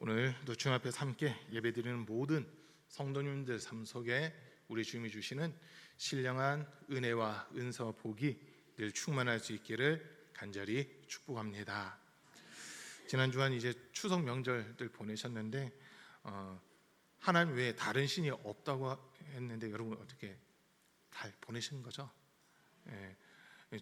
오늘도 주님 앞에서 함께 예배드리는 모든 성도님들 삶 속에 우리 주님이 주시는 신령한 은혜와 은사와 복이 늘 충만할 수 있기를 간절히 축복합니다. 지난 주간 이제 추석 명절들 보내셨는데 하나님 외에 다른 신이 없다고 했는데 여러분 어떻게 잘 보내신 거죠?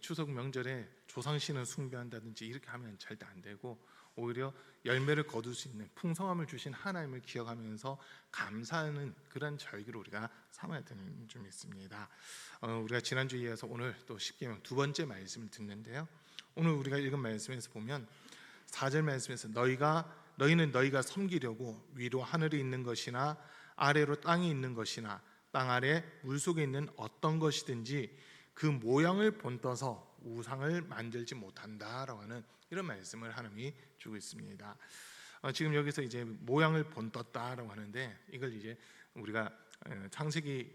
추석 명절에 조상신을 숭배한다든지 이렇게 하면 절대 안 되고, 오히려 열매를 거둘 수 있는 풍성함을 주신 하나님을 기억하면서 감사하는 그런 절기를 우리가 삼아야 되는 점이 있습니다. 우리가 지난주에 이어서 오늘 또 십계명 두 번째 말씀을 듣는데요, 오늘 우리가 읽은 말씀에서 보면 4절 말씀에서 너희는 너희가 섬기려고 위로 하늘에 있는 것이나 아래로 땅에 있는 것이나 땅 아래 물속에 있는 어떤 것이든지 그 모양을 본떠서 우상을 만들지 못한다라고 하는 이런 말씀을 하나님이 주고 있습니다. 지금 여기서 이제 모양을 본떴다라고 하는데, 이걸 이제 우리가 창세기에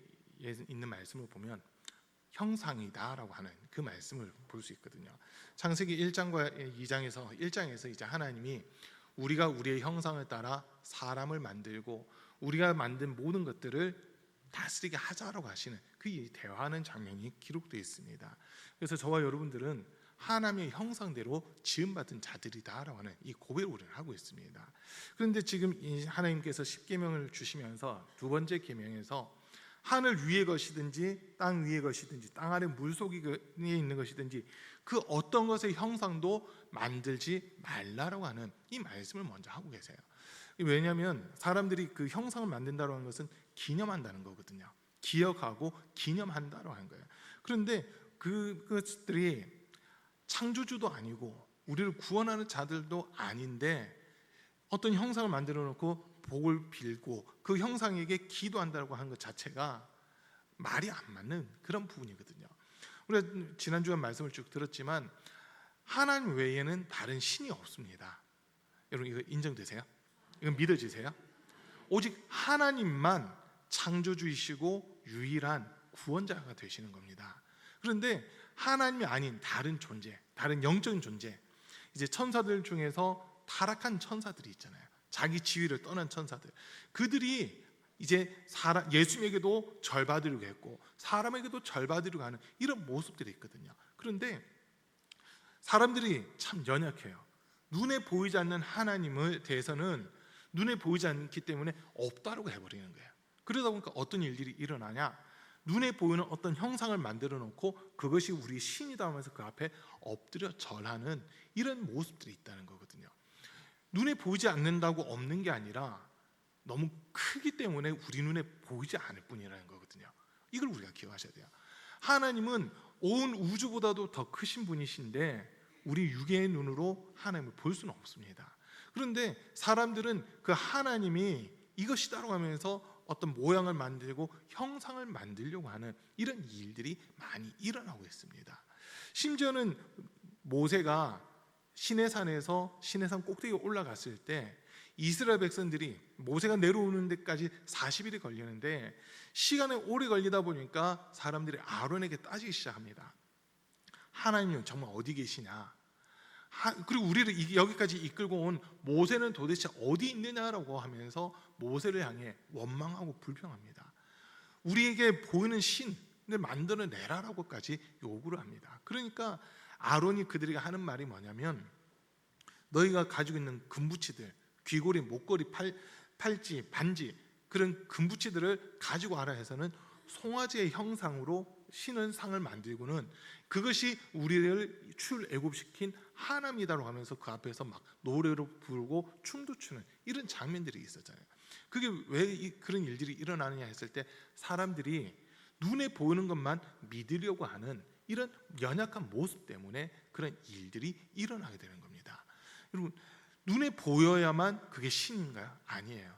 있는 말씀을 보면 형상이다라고 하는 그 말씀을 볼 수 있거든요. 창세기 1장과 2장에서 이제 하나님이 우리가 우리의 형상을 따라 사람을 만들고 우리가 만든 모든 것들을 다스리게 하자라고 하시는 그 대화하는 장면이 기록되어 있습니다. 그래서 저와 여러분들은 하나님의 형상대로 지음받은 자들이다라고 하는 이 고백을 우리는 하고 있습니다. 그런데 지금 하나님께서 십계명을 주시면서 두 번째 계명에서 하늘 위의 것이든지 땅 위의 것이든지 땅 아래 물속에 있는 것이든지 그 어떤 것의 형상도 만들지 말라라고 하는 이 말씀을 먼저 하고 계세요. 왜냐하면 사람들이 그 형상을 만든다고 하는 것은 기념한다는 거거든요. 기억하고 기념한다고 하는 거예요. 그런데 그것들이 창조주도 아니고 우리를 구원하는 자들도 아닌데 어떤 형상을 만들어 놓고 복을 빌고 그 형상에게 기도한다고 하는 것 자체가 말이 안 맞는 그런 부분이거든요. 우리가 지난주에 말씀을 쭉 들었지만 하나님 외에는 다른 신이 없습니다. 여러분 이거 인정되세요? 이건 믿어지세요? 오직 하나님만 창조주이시고 유일한 구원자가 되시는 겁니다. 그런데 하나님이 아닌 다른 존재, 다른 영적인 존재, 이제 천사들 중에서 타락한 천사들이 있잖아요. 자기 지위를 떠난 천사들, 그들이 이제 예수님에게도 절받으려고 했고 사람에게도 절받으려고 하는 이런 모습들이 있거든요. 그런데 사람들이 참 연약해요. 눈에 보이지 않는 하나님에 대해서는 눈에 보이지 않기 때문에 없다라고 해버리는 거예요. 그러다 보니까 어떤 일들이 일어나냐, 눈에 보이는 어떤 형상을 만들어 놓고 그것이 우리 신이다 하면서 그 앞에 엎드려 절하는 이런 모습들이 있다는 거거든요. 눈에 보이지 않는다고 없는 게 아니라 너무 크기 때문에 우리 눈에 보이지 않을 뿐이라는 거거든요. 이걸 우리가 기억하셔야 돼요. 하나님은 온 우주보다도 더 크신 분이신데 우리 육의 눈으로 하나님을 볼 수는 없습니다. 그런데 사람들은 그 하나님이 이것이다라고 하면서 어떤 모양을 만들고 형상을 만들려고 하는 이런 일들이 많이 일어나고 있습니다. 심지어는 모세가 시내산에서 시내산 꼭대기에 올라갔을 때 이스라엘 백성들이 모세가 내려오는 데까지 40일이 걸리는데 시간이 오래 걸리다 보니까 사람들이 아론에게 따지기 시작합니다. 하나님은 정말 어디 계시냐? 그리고 우리를 여기까지 이끌고 온 모세는 도대체 어디 있느냐라고 하면서 모세를 향해 원망하고 불평합니다. 우리에게 보이는 신을 만들어내라라고까지 요구를 합니다. 그러니까 아론이 그들에게 하는 말이 뭐냐면, 너희가 가지고 있는 금붙이들, 귀걸이, 목걸이, 팔찌, 반지, 그런 금붙이들을 가지고 와라 해서는 송아지의 형상으로 신은 상을 만들고는 그것이 우리를 출애굽시킨 하나님이다라고 하면서 그 앞에서 막 노래로 부르고 춤도 추는 이런 장면들이 있었잖아요. 그게 왜 그런 일들이 일어나느냐 했을 때 사람들이 눈에 보이는 것만 믿으려고 하는 이런 연약한 모습 때문에 그런 일들이 일어나게 되는 겁니다. 여러분, 눈에 보여야만 그게 신인가요? 아니에요.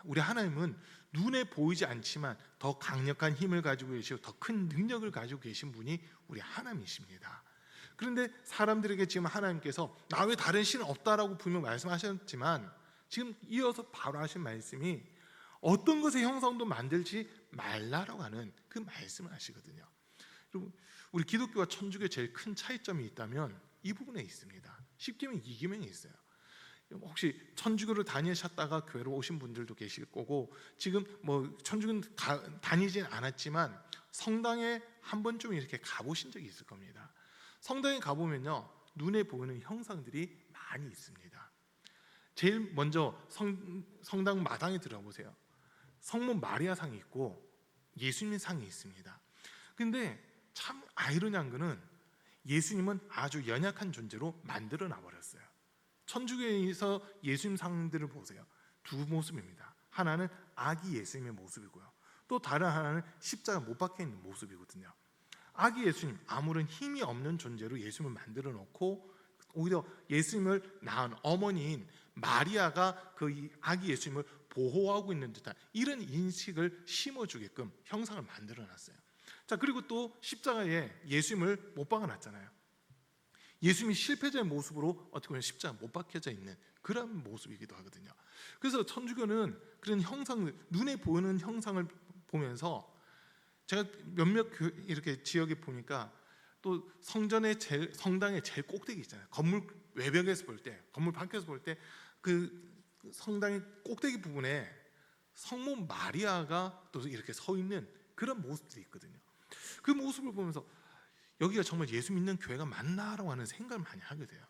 우리 하나님은 눈에 보이지 않지만 더 강력한 힘을 가지고 계시고 더 큰 능력을 가지고 계신 분이 우리 하나님이십니다. 그런데 사람들에게 지금 하나님께서 나 외에 다른 신은 없다라고 분명 말씀하셨지만 지금 이어서 바로 하신 말씀이 어떤 것의 형상도 만들지 말라라고 하는 그 말씀을 하시거든요. 여러분, 우리 기독교와 천주교의 제일 큰 차이점이 있다면 이 부분에 있습니다. 십계명, 이계명이 있어요. 혹시 천주교를 다니셨다가 교회로 오신 분들도 계실 거고, 지금 뭐 천주교 다니진 않았지만 성당에 한 번쯤 이렇게 가보신 적이 있을 겁니다. 성당에 가보면요, 눈에 보이는 형상들이 많이 있습니다. 제일 먼저 성당 마당에 들어보세요. 성모 마리아 상이 있고 예수님 상이 있습니다. 근데 참 아이러니한 거는 예수님은 아주 연약한 존재로 만들어 놔버렸어요. 천주교에서 예수님 상들을 보세요. 두 모습입니다. 하나는 아기 예수님의 모습이고요, 또 다른 하나는 십자가 못 박혀 있는 모습이거든요. 아기 예수님, 아무런 힘이 없는 존재로 예수님을 만들어 놓고, 오히려 예수님을 낳은 어머니인 마리아가 그 아기 예수님을 보호하고 있는 듯한 이런 인식을 심어주게끔 형상을 만들어 놨어요. 자, 그리고 또 십자가에 예수님을 못 박아 놨잖아요. 예수님이 실패자의 모습으로 어떻게 보면 십자가 못 박혀져 있는 그런 모습이기도 하거든요. 그래서 천주교는 그런 형상, 눈에 보이는 형상을 보면서, 제가 몇몇 이렇게 지역에 보니까 또 성당의 제일 꼭대기 있잖아요. 건물 외벽에서 볼 때, 건물 밖에서 볼 때 그 성당의 꼭대기 부분에 성모 마리아가 또 이렇게 서 있는 그런 모습들이 있거든요. 그 모습을 보면서 여기가 정말 예수 믿는 교회가 맞나라고 하는 생각을 많이 하게 돼요.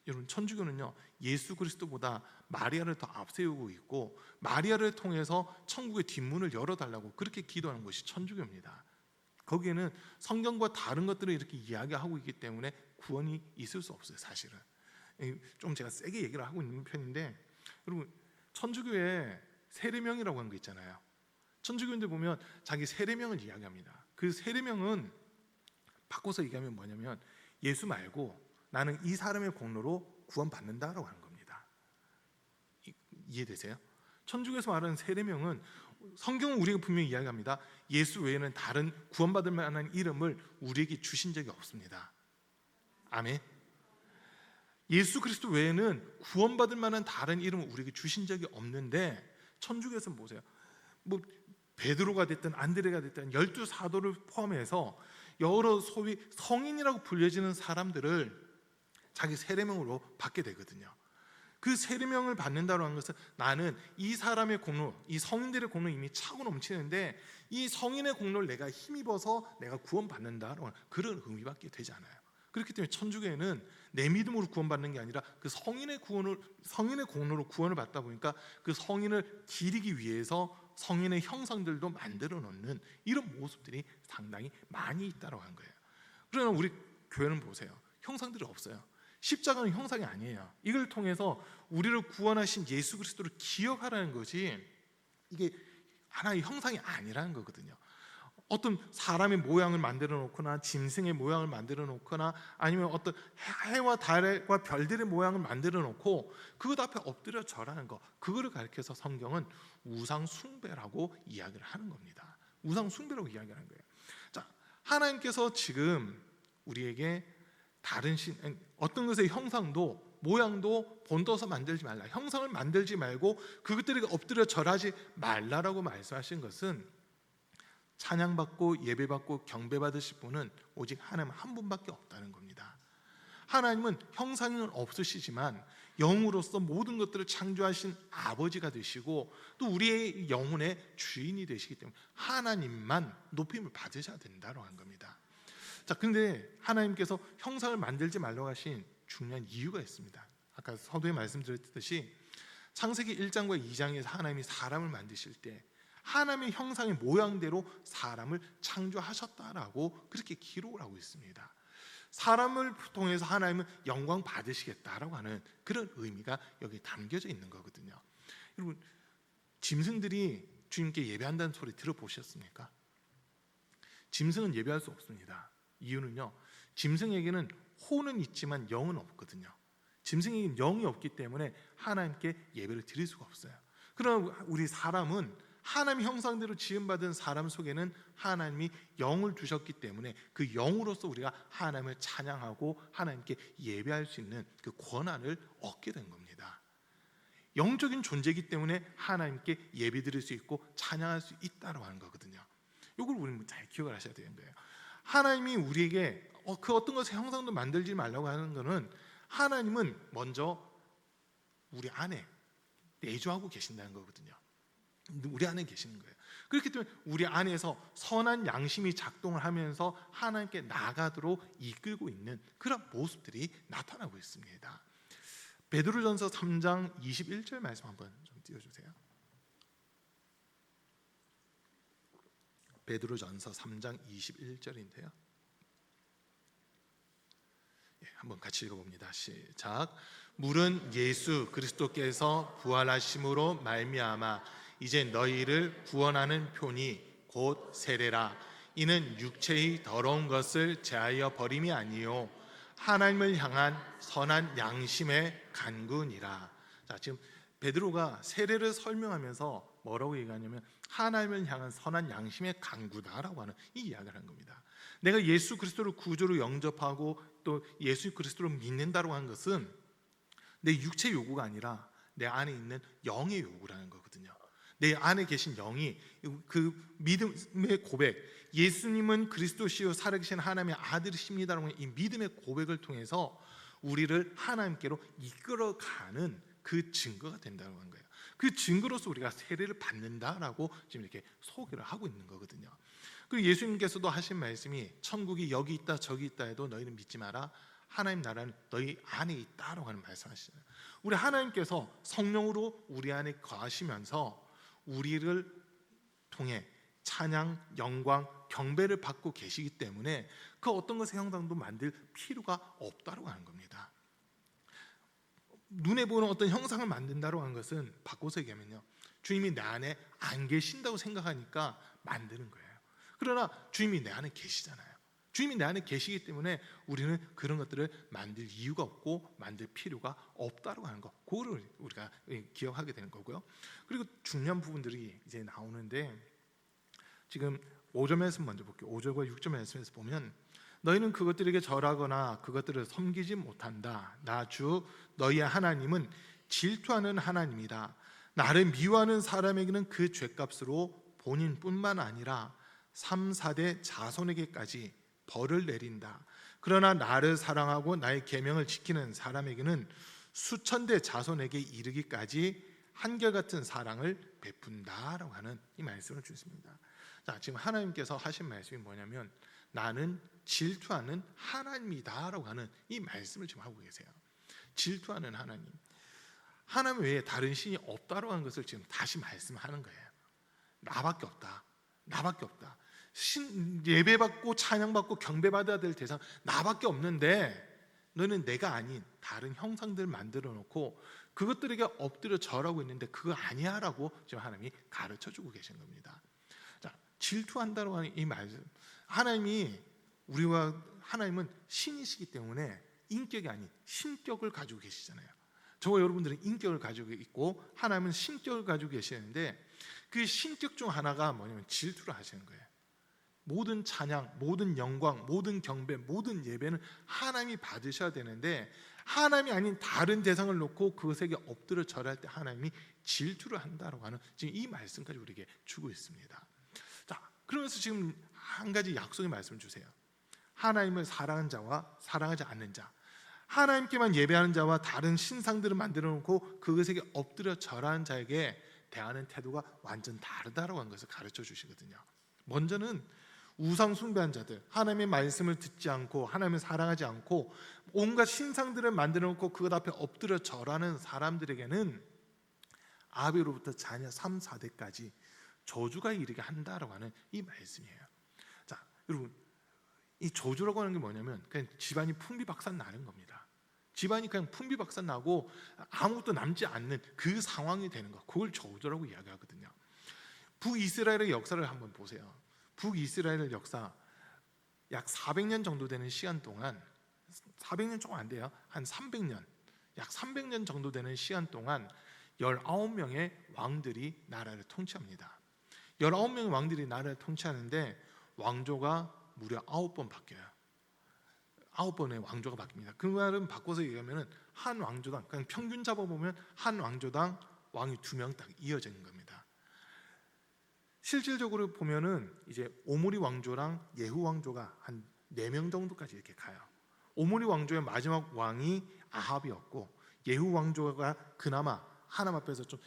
여러분, 천주교는요, 예수 그리스도보다 마리아를 더 앞세우고 있고, 마리아를 통해서 천국의 뒷문을 열어달라고 그렇게 기도하는 것이 천주교입니다. 거기에는 성경과 다른 것들을 이렇게 이야기하고 있기 때문에 구원이 있을 수 없어요. 사실은 좀 제가 세게 얘기를 하고 있는 편인데, 여러분, 천주교에 세례명이라고 하는 거 있잖아요. 천주교인들 보면 자기 세례명을 이야기합니다. 그 세례명은 바꿔서 얘기하면 뭐냐면, 예수 말고 나는 이 사람의 공로로 구원받는다라고 하는 겁니다. 이해되세요? 천주교에서 말하는 세례명은, 성경은 우리가 분명히 이야기합니다. 예수 외에는 다른 구원받을 만한 이름을 우리에게 주신 적이 없습니다. 아멘. 예수 그리스도 외에는 구원받을 만한 다른 이름을 우리에게 주신 적이 없는데, 천주교에서는 보세요. 뭐 베드로가 됐든 안드레가 됐든 12사도를 포함해서 여러 소위 성인이라고 불려지는 사람들을 자기 세례명으로 받게 되거든요. 그 세례명을 받는다고 하는 것은, 나는 이 사람의 공로, 이 성인들의 공로 이미 차고 넘치는데 이 성인의 공로를 내가 힘입어서 내가 구원받는다라고 하는 그런 의미밖에 되지 않아요. 그렇기 때문에 천주교에는 내 믿음으로 구원받는 게 아니라 그 성인의 공로로 구원을 받다 보니까 그 성인을 기리기 위해서 성인의 형상들도 만들어 놓는 이런 모습들이 상당히 많이 있다고 한 거예요. 그러나 우리 교회는 보세요. 형상들이 없어요. 십자가는 형상이 아니에요. 이걸 통해서 우리를 구원하신 예수 그리스도를 기억하라는 것이, 이게 하나의 형상이 아니라는 거거든요. 어떤 사람의 모양을 만들어 놓거나 짐승의 모양을 만들어 놓거나 아니면 어떤 해와 달과 별들의 모양을 만들어 놓고 그것 앞에 엎드려 절하는 거, 그거를 가리켜서 성경은 우상 숭배라고 이야기를 하는 겁니다. 우상 숭배라고 이야기하는 거예요. 자, 하나님께서 지금 우리에게 다른 어떤 것의 형상도 모양도 본떠서 만들지 말라, 형상을 만들지 말고 그것들에게 엎드려 절하지 말라라고 말씀하신 것은, 찬양받고 예배받고 경배받으실 분은 오직 하나님 한 분밖에 없다는 겁니다. 하나님은 형상은 없으시지만 영으로서 모든 것들을 창조하신 아버지가 되시고 또 우리의 영혼의 주인이 되시기 때문에 하나님만 높임을 받으셔야 된다고 한 겁니다. 자, 근데 하나님께서 형상을 만들지 말라고 하신 중요한 이유가 있습니다. 아까 서두에 말씀드렸듯이 창세기 1장과 2장에서 하나님이 사람을 만드실 때 하나님의 형상의 모양대로 사람을 창조하셨다라고 그렇게 기록을 하고 있습니다. 사람을 통해서 하나님은 영광 받으시겠다라고 하는 그런 의미가 여기 담겨져 있는 거거든요. 여러분, 짐승들이 주님께 예배한다는 소리 들어보셨습니까? 짐승은 예배할 수 없습니다. 이유는요, 짐승에게는 혼은 있지만 영은 없거든요. 짐승에게는 영이 없기 때문에 하나님께 예배를 드릴 수가 없어요. 그러나 우리 사람은 하나님의 형상대로 지음받은 사람 속에는 하나님이 영을 주셨기 때문에 그 영으로서 우리가 하나님을 찬양하고 하나님께 예배할 수 있는 그 권한을 얻게 된 겁니다. 영적인 존재이기 때문에 하나님께 예배드릴 수 있고 찬양할 수 있다고 하는 거거든요. 이걸 우리는 잘 기억을 하셔야 되는 거예요. 하나님이 우리에게 그 어떤 것의 형상도 만들지 말라고 하는 것은, 하나님은 먼저 우리 안에 내주하고 계신다는 거거든요. 우리 안에 계시는 거예요. 그렇기 때문에 우리 안에서 선한 양심이 작동을 하면서 하나님께 나아가도록 이끌고 있는 그런 모습들이 나타나고 있습니다. 베드로전서 3장 21절 말씀 한번 좀 띄워주세요. 베드로전서 3장 21절인데요. 한번 같이 읽어봅니다. 시작. 물은 예수 그리스도께서 부활하심으로 말미암아 이제 너희를 구원하는 표니 곧 세례라. 이는 육체의 더러운 것을 제하여 버림이 아니요 하나님을 향한 선한 양심의 간구니라. 자, 지금 베드로가 세례를 설명하면서 뭐라고 얘기하냐면 하나님을 향한 선한 양심의 간구다라고 하는 이 이야기를 한 겁니다. 내가 예수 그리스도를 구주로 영접하고 또 예수 그리스도를 믿는다고 하는 것은 내 육체 요구가 아니라 내 안에 있는 영의 요구라는 거거든요. 내 안에 계신 영이 그 믿음의 고백, 예수님은 그리스도시요 살아계신 하나님의 아들이십니다라는 이 믿음의 고백을 통해서 우리를 하나님께로 이끌어가는 그 증거가 된다고 하는 거예요. 그 증거로서 우리가 세례를 받는다라고 지금 이렇게 소개를 하고 있는 거거든요. 그리고 예수님께서도 하신 말씀이 천국이 여기 있다 저기 있다 해도 너희는 믿지 마라. 하나님 나라는 너희 안에 있다라고 하는 말씀하시잖아요. 우리 하나님께서 성령으로 우리 안에 거하시면서 우리를 통해 찬양, 영광, 경배를 받고 계시기 때문에 그 어떤 것의 형상도 만들 필요가 없다고 하는 겁니다. 눈에 보는 어떤 형상을 만든다고 하는 것은 바꿔서 얘기하면요, 주님이 내 안에 안 계신다고 생각하니까 만드는 거예요. 그러나 주님이 내 안에 계시잖아요. 주님이 내 안에 계시기 때문에 우리는 그런 것들을 만들 이유가 없고 만들 필요가 없다고 하는 거, 그거를 우리가 기억하게 되는 거고요. 그리고 중요한 부분들이 이제 나오는데, 지금 5절 말씀 먼저 볼게요. 5절과 6절 말씀에서 보면 너희는 그것들에게 절하거나 그것들을 섬기지 못한다. 나 주 너희의 하나님은 질투하는 하나님이다. 나를 미워하는 사람에게는 그 죄값으로 본인뿐만 아니라 3, 4대 자손에게까지 벌을 내린다. 그러나 나를 사랑하고 나의 계명을 지키는 사람에게는 수천 대 자손에게 이르기까지 한결같은 사랑을 베푼다라고 하는 이 말씀을 주십니다. 자, 지금 하나님께서 하신 말씀이 뭐냐면 나는 질투하는 하나님이다라고 하는 이 말씀을 지금 하고 계세요. 질투하는 하나님, 하나님 외에 다른 신이 없다라고 하는 것을 지금 다시 말씀하는 거예요. 나밖에 없다. 나밖에 없다. 예배받고 찬양받고 경배받아야 될 대상 나밖에 없는데 너는 내가 아닌 다른 형상들을 만들어 놓고 그것들에게 엎드려 절하고 있는데 그거 아니야 라고 지금 하나님이 가르쳐주고 계신 겁니다. 자, 질투한다고 하는 이 말씀, 하나님은 신이시기 때문에 인격이 아닌 신격을 가지고 계시잖아요. 저와 여러분들은 인격을 가지고 있고 하나님은 신격을 가지고 계시는데 그 신격 중 하나가 뭐냐면 질투를 하시는 거예요. 모든 찬양, 모든 영광, 모든 경배, 모든 예배는 하나님이 받으셔야 되는데 하나님이 아닌 다른 대상을 놓고 그것에게 엎드려 절할 때 하나님이 질투를 한다라고 하는 지금 이 말씀까지 우리에게 주고 있습니다. 자, 그러면서 지금 한 가지 약속의 말씀을 주세요. 하나님을 사랑하는 자와 사랑하지 않는 자, 하나님께만 예배하는 자와 다른 신상들을 만들어 놓고 그것에게 엎드려 절하는 자에게 대하는 태도가 완전 다르다라고 하는 것을 가르쳐 주시거든요. 먼저는 우상 숭배한 자들, 하나님의 말씀을 듣지 않고 하나님을 사랑하지 않고 온갖 신상들을 만들어 놓고 그것 앞에 엎드려 절하는 사람들에게는 아비로부터 자녀 3, 4대까지 저주가 이르게 한다라고 하는 이 말씀이에요. 자, 여러분, 이 저주라고 하는 게 뭐냐면 그냥 집안이 풍비박산 나는 겁니다. 집안이 그냥 풍비박산 나고 아무것도 남지 않는 그 상황이 되는 거, 그걸 저주라고 이야기하거든요. 북이스라엘의 역사를 한번 보세요. 북이스라엘 역사 약 400년 정도 되는 시간 동안, 400년 조금 안 돼요. 한 300년, 약 300년 정도 되는 시간 동안 19명의 왕들이 나라를 통치합니다. 19명의 왕들이 나라를 통치하는데 왕조가 무려 9번 바뀌어요. 9번의 왕조가 바뀝니다. 그 말은 바꿔서 얘기하면 한 왕조당, 그냥 평균 잡아보면 한 왕조당 왕이 2명 딱 이어져 있는 겁니다. 실질적으로 보면은 이제 오므리 왕조랑 예후 왕조가 한 4명 정도까지 이렇게 가요. 오므리 왕조의 마지막 왕이 아합이었고 예후 왕조가 그나마 하나님 앞에서 좀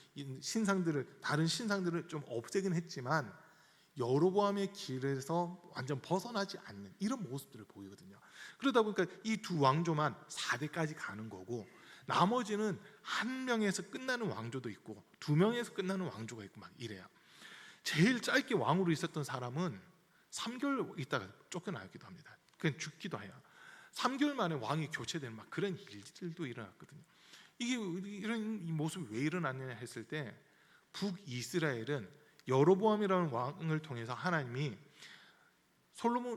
다른 신상들을 좀 없애긴 했지만 여로보암의 길에서 완전 벗어나지 않는 이런 모습들을 보이거든요. 그러다 보니까 이 두 왕조만 4대까지 가는 거고, 나머지는 한 명에서 끝나는 왕조도 있고 두 명에서 끝나는 왕조가 있고 막 이래요. 제일 짧게 왕으로 있었던 사람은 3개월 있다가 쫓겨나기도 합니다. 그냥 죽기도 해요. 3개월 만에 왕이 교체되는 막 그런 일들도 일어났거든요. 이게 이런 이 모습이 왜 일어났느냐 했을 때, 북이스라엘은 여로보암이라는 왕을 통해서 하나님이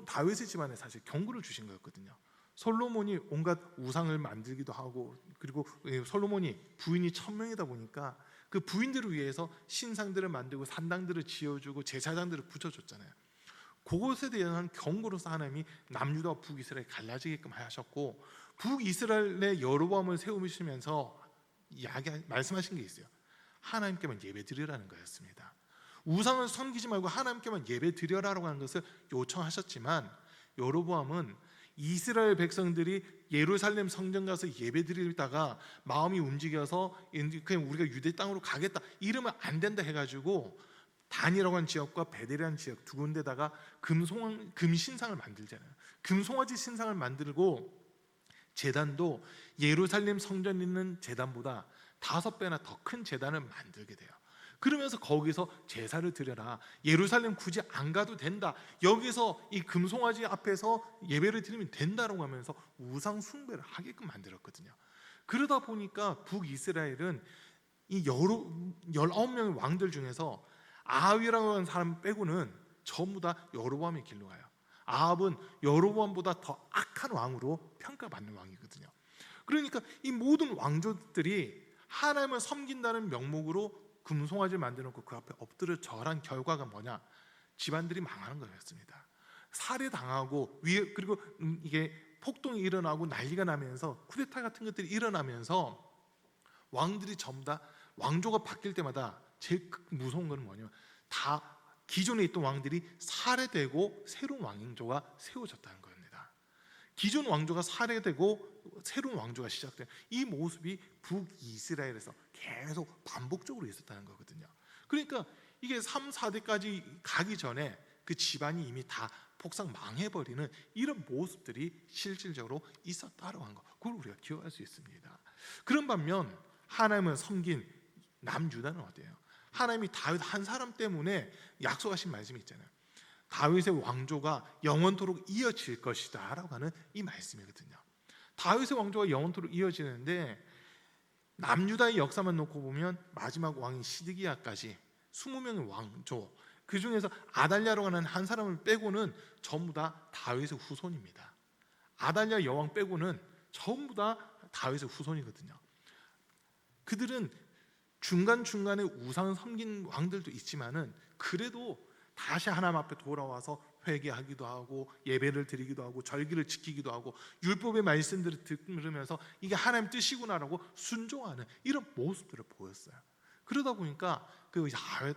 다윗의 집안에 사실 경고를 주신 거였거든요. 솔로몬이 온갖 우상을 만들기도 하고, 그리고 솔로몬이 부인이 1000명이다 보니까 그 부인들을 위해서 신상들을 만들고 산당들을 지어주고 제사장들을 붙여줬잖아요. 그것에 대한 경고로서 하나님이 남유다와 북이스라엘이 갈라지게끔 하셨고, 북이스라엘의 여로보암을 세우시면서 말씀하신 게 있어요. 하나님께만 예배드리라는 거였습니다. 우상을 섬기지 말고 하나님께만 예배드려라라고 하는 것을 요청하셨지만, 여로보암은 이스라엘 백성들이 예루살렘 성전 가서 예배드리다가 마음이 움직여서 그냥 우리가 유대 땅으로 가겠다 이러면 안 된다 해가지고 단이라고 하는 지역과 베델이라는 지역 두 군데다가 금신상을 만들잖아요. 금송아지 신상을 만들고, 제단도 예루살렘 성전에 있는 제단보다 5배나 더 큰 제단을 만들게 돼요. 그러면서 거기서 제사를 드려라, 예루살렘 굳이 안 가도 된다, 여기서 이 금송아지 앞에서 예배를 드리면 된다라고 하면서 우상 숭배를 하게끔 만들었거든요. 그러다 보니까 북이스라엘은 이 19명의 왕들 중에서 아합이라고 하는 사람 빼고는 전부 다 여로보암의 길로 가요. 아합은 여로보암보다 더 악한 왕으로 평가받는 왕이거든요. 그러니까 이 모든 왕조들이 하나님을 섬긴다는 명목으로 금송아지를 만들어놓고 그 앞에 엎드려 절한 결과가 뭐냐? 집안들이 망하는 거였습니다. 살해당하고 그리고 이게 폭동이 일어나고 난리가 나면서 쿠데타 같은 것들이 일어나면서 왕들이 전부 다 왕조가 바뀔 때마다 제일 무서운 건 뭐냐면, 다 기존에 있던 왕들이 살해되고 새로운 왕조가 세워졌다는 겁니다. 기존 왕조가 살해되고 새로운 왕조가 시작된 이 모습이 북이스라엘에서 계속 반복적으로 있었다는 거거든요. 그러니까 이게 3, 4대까지 가기 전에 그 집안이 이미 다 폭삭 망해버리는 이런 모습들이 실질적으로 있었다고 하는 거, 그걸 우리가 기억할 수 있습니다. 그런 반면 하나님을 섬긴 남유다는 어때요? 하나님이 다윗 한 사람 때문에 약속하신 말씀이 있잖아요. 다윗의 왕조가 영원토록 이어질 것이다 라고 하는 이 말씀이거든요. 다윗의 왕조가 영원토록 이어지는데, 남유다의 역사만 놓고 보면 마지막 왕인 시드기야까지 20명의 왕조, 그 중에서 아달랴라고 하는 한 사람을 빼고는 전부 다 다윗의 후손입니다. 아달랴 여왕 빼고는 전부 다 다윗의 후손이거든요. 그들은 중간중간에 우상 섬긴 왕들도 있지만은 그래도 다시 하나님 앞에 돌아와서 회개하기도 하고 예배를 드리기도 하고 절기를 지키기도 하고 율법의 말씀들을 들으면서 이게 하나님 뜻이구나라고 순종하는 이런 모습들을 보였어요. 그러다 보니까 그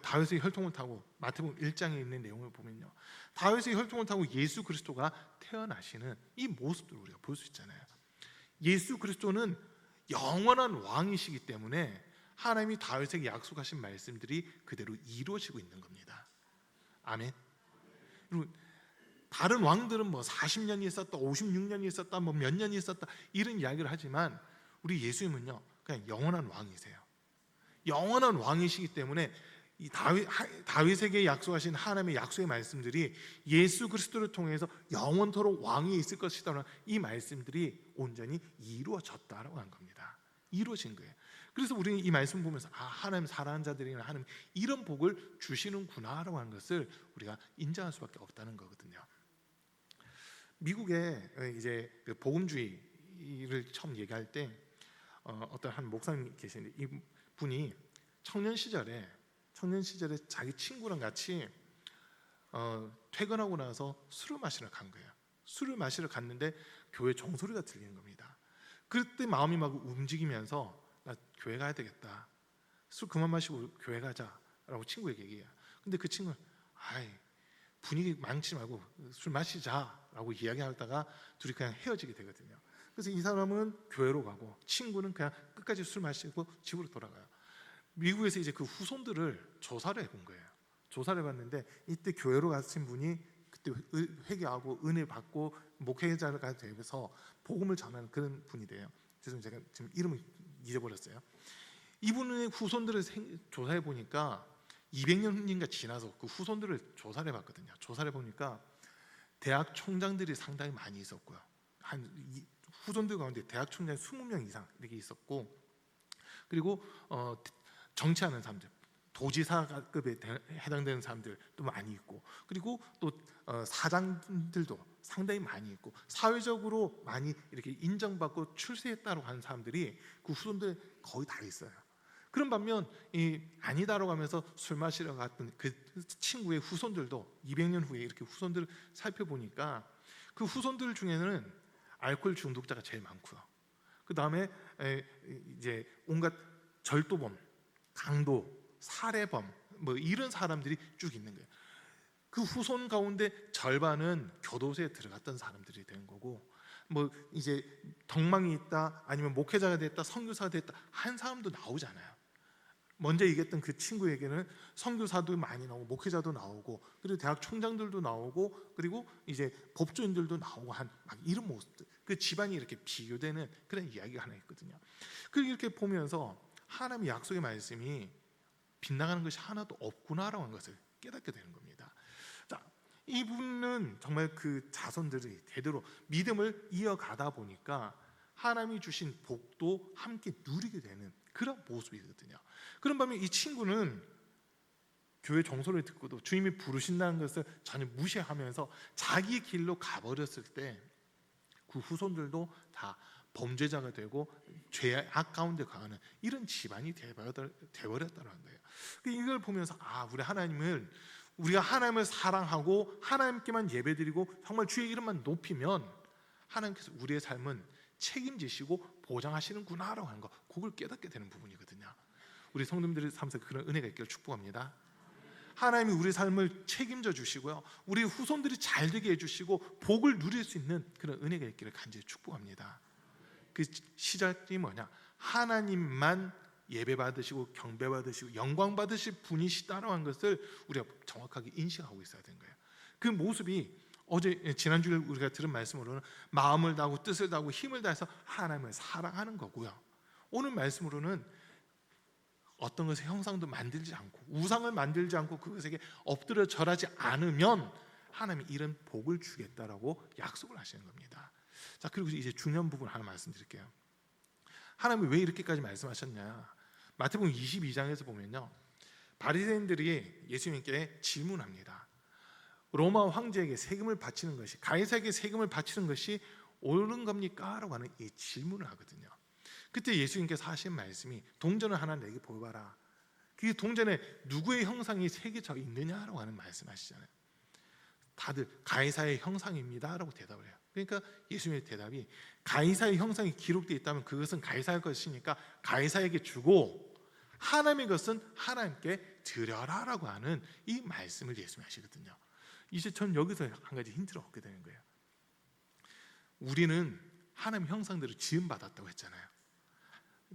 다윗의 혈통을 타고 마태복음 1장에 있는 내용을 보면요, 다윗의 혈통을 타고 예수 그리스도가 태어나시는 이 모습들을 우리가 볼 수 있잖아요. 예수 그리스도는 영원한 왕이시기 때문에 하나님이 다윗에게 약속하신 말씀들이 그대로 이루어지고 있는 겁니다. 아멘. 그리고 다른 왕들은 뭐 40년이 있었다, 56년이 있었다, 뭐 몇 년이 있었다 이런 이야기를 하지만 우리 예수님은요 그냥 영원한 왕이세요. 영원한 왕이시기 때문에 이 다윗에게 약속하신 하나님의 약속의 말씀들이 예수 그리스도를 통해서 영원토록 왕이 있을 것이라는 이 말씀들이 온전히 이루어졌다라고 한 겁니다. 이루어진 거예요. 그래서 우리는 이 말씀 보면서 하나님 사랑하는 자들에게는 하나님 이런 복을 주시는구나라고 하는 것을 우리가 인정할 수밖에 없다는 거거든요. 미국에 이제 그 복음주의를 처음 얘기할 때 어떤 한 목사님 계시는데, 이 분이 청년 시절에 자기 친구랑 같이 퇴근하고 나서 술을 마시러 간 거예요. 술을 마시러 갔는데 교회 종소리가 들리는 겁니다. 그때 마음이 막 움직이면서 나 교회 가야 되겠다, 술 그만 마시고 교회 가자라고 친구에게 얘기해요. 근데 그 친구는 분위기 망치지 말고 술 마시자라고 이야기하다가 둘이 그냥 헤어지게 되거든요. 그래서 이 사람은 교회로 가고 친구는 그냥 끝까지 술 마시고 집으로 돌아가요. 미국에서 이제 그 후손들을 조사를 해본 거예요. 조사를 해봤는데 이때 교회로 가신 분이 그때 회개하고 은혜 받고 목회자가 되면서 복음을 전하는 그런 분이 돼요. 죄송해요, 제가 지금 이름을 잊어버렸어요. 이분의 후손들을 조사해 보니까 200년인가 지나서 그 후손들을 조사를 해봤거든요. 조사를 해보니까 대학 총장들이 상당히 많이 있었고요. 후손들 가운데 대학 총장 20명 이상 이렇게 있었고, 그리고 정치하는 사람들, 도지사급에 해당되는 사람들도 많이 있고, 그리고 또 사장들도 상당히 많이 있고, 사회적으로 많이 이렇게 인정받고 출세했다고 하는 사람들이 그 후손들 거의 다 있어요. 그런 반면 이 아니다라고 하면서 술 마시러 갔던 그 친구의 후손들도 200년 후에 이렇게 후손들을 살펴보니까 그 후손들 중에는 알코올 중독자가 제일 많고요. 그 다음에 이제 온갖 절도범, 강도, 살해범 뭐 이런 사람들이 쭉 있는 거예요. 그 후손 가운데 절반은 교도소에 들어갔던 사람들이 된 거고, 뭐 이제 덕망이 있다, 아니면 목회자가 됐다, 선교사가 됐다 한 사람도 나오잖아요. 먼저 얘기했던 그 친구에게는 선교사도 많이 나오고 목회자도 나오고, 그리고 대학 총장들도 나오고, 그리고 이제 법조인들도 나오고 한 막 이런 모습들, 그 집안이 이렇게 비교되는 그런 이야기가 하나 있거든요. 이렇게 보면서 하나님의 약속의 말씀이 빗나가는 것이 하나도 없구나라고 하는 것을 깨닫게 되는 겁니다. 자, 이분은 정말 그 자손들이 대대로 믿음을 이어가다 보니까 하나님이 주신 복도 함께 누리게 되는 그런 모습이거든요. 그런 반면 이 친구는 교회 정서를 듣고도 주님이 부르신다는 것을 전혀 무시하면서 자기 길로 가버렸을 때 그 후손들도 다 범죄자가 되고 죄악 가운데 가는 이런 집안이 되어버렸다는 거예요. 이걸 보면서 우리가 하나님을 사랑하고 하나님께만 예배드리고 정말 주의 이름만 높이면 하나님께서 우리의 삶은 책임지시고 보장하시는구나라고 하는 거, 그걸 깨닫게 되는 부분이거든요. 우리 성도님들의 삶에서 그런 은혜가 있기를 축복합니다. 하나님이 우리 삶을 책임져 주시고요, 우리 후손들이 잘 되게 해주시고 복을 누릴 수 있는 그런 은혜가 있기를 간절히 축복합니다. 그 시작이 뭐냐? 하나님만 예배 받으시고 경배 받으시고 영광 받으실 분이시다라고 하는 것을 우리가 정확하게 인식하고 있어야 되는 거예요. 그 모습이 지난주에 우리가 들은 말씀으로는 마음을 다하고 뜻을 다하고 힘을 다해서 하나님을 사랑하는 거고요, 오늘 말씀으로는 어떤 것의 형상도 만들지 않고 우상을 만들지 않고 그것에게 엎드려 절하지 않으면 하나님이 이런 복을 주겠다라고 약속을 하시는 겁니다. 자, 그리고 이제 중요한 부분 하나 말씀드릴게요. 하나님이 왜 이렇게까지 말씀하셨냐? 마태복음 22장에서 보면요, 바리새인들이 예수님께 질문합니다. 로마 황제에게 세금을 바치는 것이, 가이사에게 세금을 바치는 것이 옳은 겁니까? 라고 하는 이 질문을 하거든요. 그때 예수님께서 하신 말씀이 동전을 하나 내게 보여봐라. 그 동전에 누구의 형상이 새겨져 있느냐라고 하는 말씀하시잖아요. 다들 가이사의 형상입니다 라고 대답을 해요. 그러니까 예수님의 대답이, 가이사의 형상이 기록되어 있다면 그것은 가이사의 것이니까 가이사에게 주고 하나님의 것은 하나님께 드려라 라고 하는 이 말씀을 예수님이 하시거든요. 이제 전 여기서 한 가지 힌트를 얻게 되는 거예요. 우리는 하나님의 형상대로 지음받았다고 했잖아요.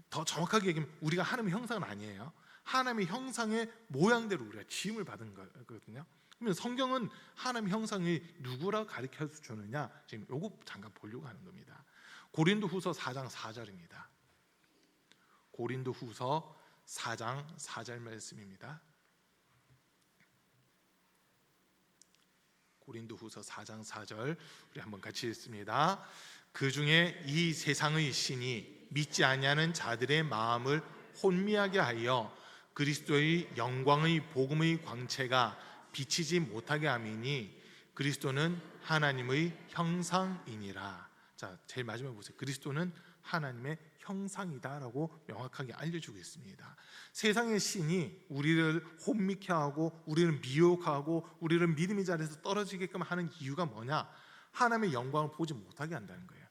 더 정확하게 얘기하면 우리가 하나님의 형상은 아니에요. 하나님의 형상의 모양대로 우리가 지음을 받은 거거든요. 그러면 성경은 하나님의 형상이 누구라고 가르쳐 주느냐, 지금 요거 잠깐 보려고 하는 겁니다. 고린도후서 4장 4절입니다. 고린도후서 4장 4절 말씀입니다. 고린도후서 4장 4절 우리 한번 같이 읽습니다. 그 중에 이 세상의 신이 믿지 아니하는 자들의 마음을 혼미하게 하여 그리스도의 영광의 복음의 광채가 비치지 못하게 함이니 그리스도는 하나님의 형상이니라. 자, 제일 마지막에 보세요. 그리스도는 하나님의 형상이다라고 명확하게 알려주고 있습니다. 세상의 신이 우리를 혼미케 하고 우리를 미혹하고 우리를 믿음의 자리에서 떨어지게끔 하는 이유가 뭐냐? 하나님의 영광을 보지 못하게 한다는 거예요.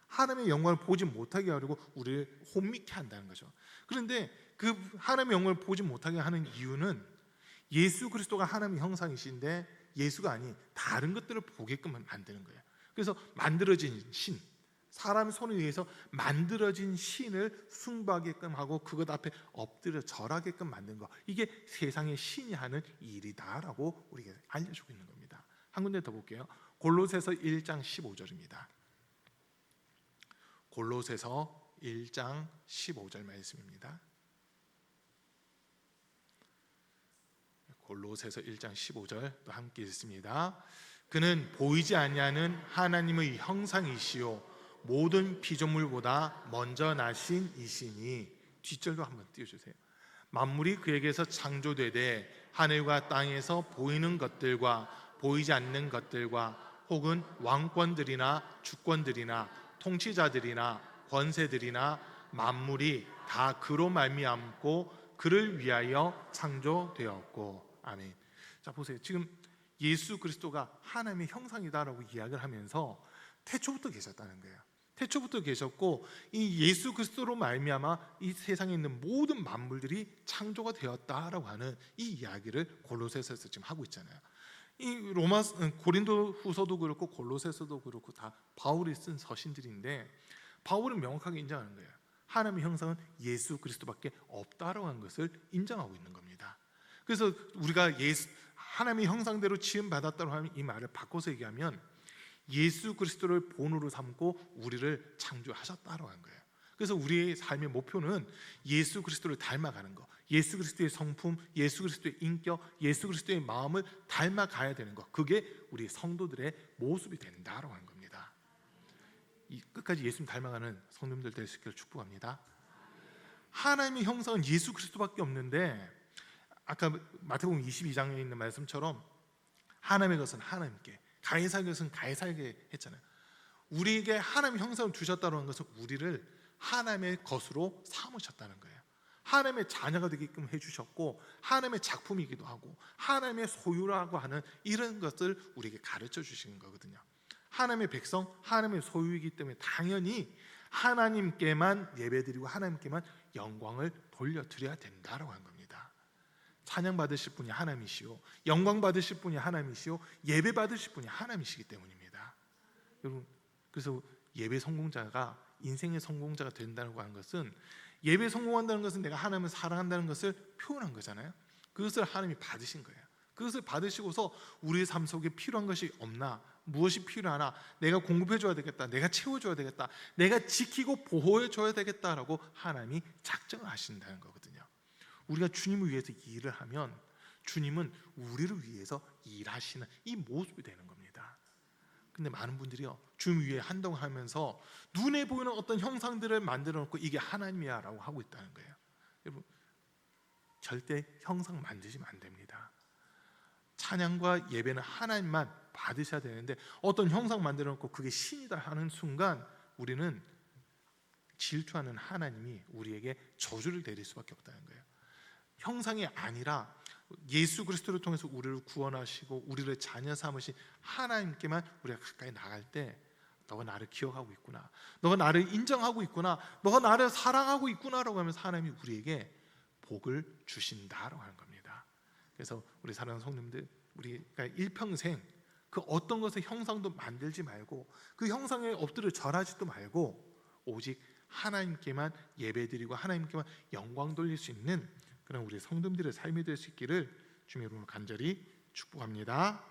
하나님의 영광을 보지 못하게 하려고 우리를 혼미케 한다는 거죠. 그런데 그 하나님의 영광을 보지 못하게 하는 이유는 예수 그리스도가 하나님의 형상이신데 예수가 아닌 다른 것들을 보게끔 만드는 거예요. 그래서 만들어진 신, 사람 손에 의해서 만들어진 신을 숭배하게끔 하고 그것 앞에 엎드려 절하게끔 만든 거, 이게 세상의 신이 하는 일이다라고 우리에게 알려주고 있는 겁니다. 한 군데 더 볼게요. 골로새서 1장 15절입니다. 골로새서 1장 15절 말씀입니다. 골로새서 1장 15절 또 함께 읽습니다. 그는 보이지 아니하는 하나님의 형상이시요 모든 피조물보다 먼저 나신 이시니, 뒷절도 한번 띄워주세요. 만물이 그에게서 창조되되 하늘과 땅에서 보이는 것들과 보이지 않는 것들과 혹은 왕권들이나 주권들이나 통치자들이나 권세들이나 만물이 다 그로 말미암고 그를 위하여 창조되었고. 아멘. 자 보세요. 지금 예수 그리스도가 하나님의 형상이다라고 이야기를 하면서 태초부터 계셨다는 거예요. 태초부터 계셨고 이 예수 그리스도로 말미암아 이 세상에 있는 모든 만물들이 창조가 되었다라고 하는 이 이야기를 골로새서에서 지금 하고 있잖아요. 이 고린도후서도 그렇고 골로새서도 그렇고 다 바울이 쓴 서신들인데 바울은 명확하게 인정하는 거예요. 하나님의 형상은 예수 그리스도밖에 없다라고 하는 것을 인정하고 있는 겁니다. 그래서 우리가 하나님의 형상대로 지음 받았다고 하는 이 말을 바꿔서 얘기하면 예수 그리스도를 본으로 삼고 우리를 창조하셨다라고 하는 거예요. 그래서 우리의 삶의 목표는 예수 그리스도를 닮아가는 거, 예수 그리스도의 성품, 예수 그리스도의 인격, 예수 그리스도의 마음을 닮아가야 되는 거, 그게 우리 성도들의 모습이 된다라고 하는 겁니다. 끝까지 예수님 닮아가는 성도님들 될 수 있기를 축복합니다. 하나님의 형상은 예수 그리스도밖에 없는데 아까 마태복음 22장에 있는 말씀처럼 하나님의 것은 하나님께, 가해사의 것은 가해사에게 했잖아요. 우리에게 하나님의 형상을 주셨다는 것은 우리를 하나님의 것으로 삼으셨다는 거예요. 하나님의 자녀가 되게끔 해주셨고 하나님의 작품이기도 하고 하나님의 소유라고 하는 이런 것을 우리에게 가르쳐 주시는 거거든요. 하나님의 백성, 하나님의 소유이기 때문에 당연히 하나님께만 예배드리고 하나님께만 영광을 돌려드려야 된다라고 하는 겁니다. 찬양 받으실 분이 하나님이시오, 영광 받으실 분이 하나님이시오, 예배 받으실 분이 하나님이시기 때문입니다. 여러분, 그래서 예배 성공자가 인생의 성공자가 된다고 하는 것은, 예배 성공한다는 것은 내가 하나님을 사랑한다는 것을 표현한 거잖아요. 그것을 하나님이 받으신 거예요. 그것을 받으시고서 우리의 삶 속에 필요한 것이 없나, 무엇이 필요하나, 내가 공급해 줘야 되겠다, 내가 채워 줘야 되겠다, 내가 지키고 보호해 줘야 되겠다라고 하나님이 작정을 하신다는 거거든요. 우리가 주님을 위해서 일을 하면 주님은 우리를 위해서 일하시는 이 모습이 되는 겁니다. 근데 많은 분들이요, 주님 위에 한동안 하면서 눈에 보이는 어떤 형상들을 만들어 놓고 이게 하나님이야 라고 하고 있다는 거예요. 여러분, 절대 형상 만드시면 안 됩니다. 찬양과 예배는 하나님만 받으셔야 되는데 어떤 형상 만들어 놓고 그게 신이다 하는 순간 우리는 질투하는 하나님이 우리에게 저주를 내릴 수밖에 없다는 거예요. 형상이 아니라 예수 그리스도를 통해서 우리를 구원하시고 우리를 자녀 삼으신 하나님께만 우리가 가까이 나갈 때, 너가 나를 기억하고 있구나, 너가 나를 인정하고 있구나, 너가 나를 사랑하고 있구나라고 하면서 하나님이 우리에게 복을 주신다라고 하는 겁니다. 그래서 우리 사랑하는 성도님들, 우리가 일평생 그 어떤 것의 형상도 만들지 말고 그 형상에 엎드려 절하지도 말고 오직 하나님께만 예배드리고 하나님께만 영광 돌릴 수 있는 그런 우리 성도님들의 삶이 될 수 있기를 주님의 이름으로 간절히 축복합니다.